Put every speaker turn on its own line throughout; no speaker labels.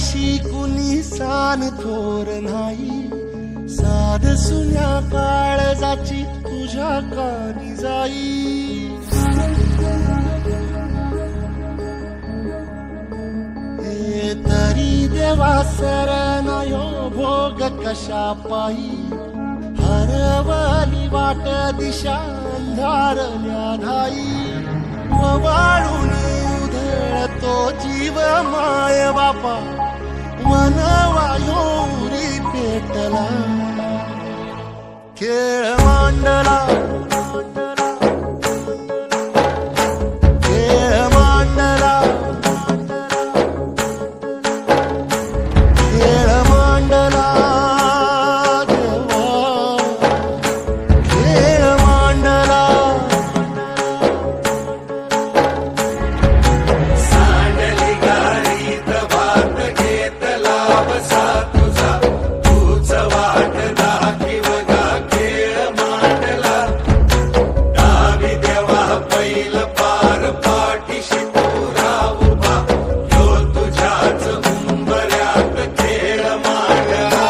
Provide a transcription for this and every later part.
तशी कुणी सान थोर नाही, साध सुन्या काळजाची तुझ्या कानी जाई। हे तरी देवा सरनायो भोग कशा पायी, हरवली वाट दिशा अंधारल्या धाई। वाळून उधळतो जीव माय बापा, वनवायोरी पेटला खेळ मांडला। खेळ मांडला, खेळ मांडला देवा, खेळ मांडला।
सांडली गाडीत वाट घेतला बसा तुझा, तूच वाट दाखीव गा खेळ मांडला। डावी देवा पैल पार पाठीशी पुरा उभा, यो तुझ्याच उंबऱ्यात खेळ मांडला।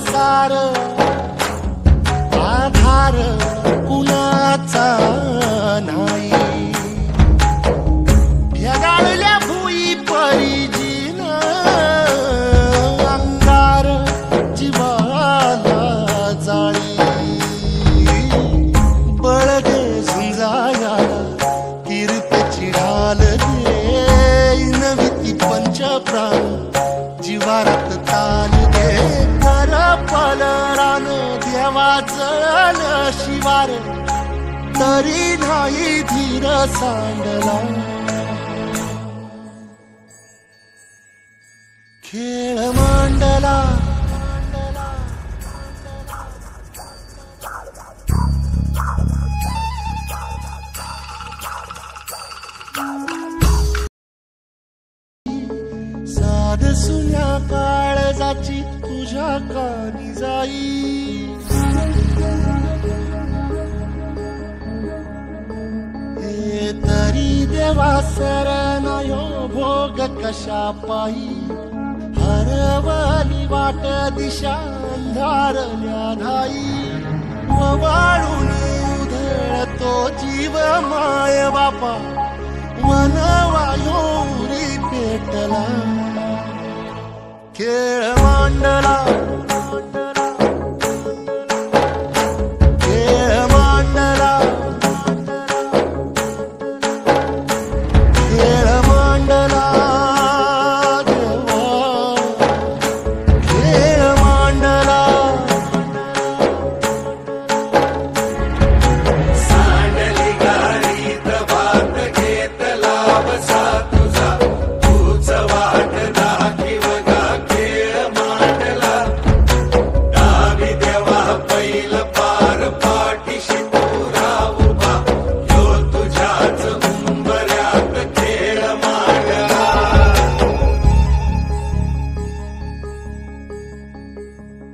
सार आधार कुणाचा नाही, ढगाळल्या भुई परिजीन अंगार जीवाला जाळी। बळगे झुंजाया कीर्तीची ढाल दे, नवी पंच प्राण जीवारात ताल दे। पलरान देवा जळल शिवार, तरी नाही धीर सांडला खेळ मांडला। साध सुन्या काळजाची तुझ्या कानी जाई। हे तरी देवा सरनायो भोग कशा पायी, हरवली वाट दिशा अंधारल्या धाई। वाळून उधळतो जीव माय बापा, वनवायोरी पेटला खेळ मांडला।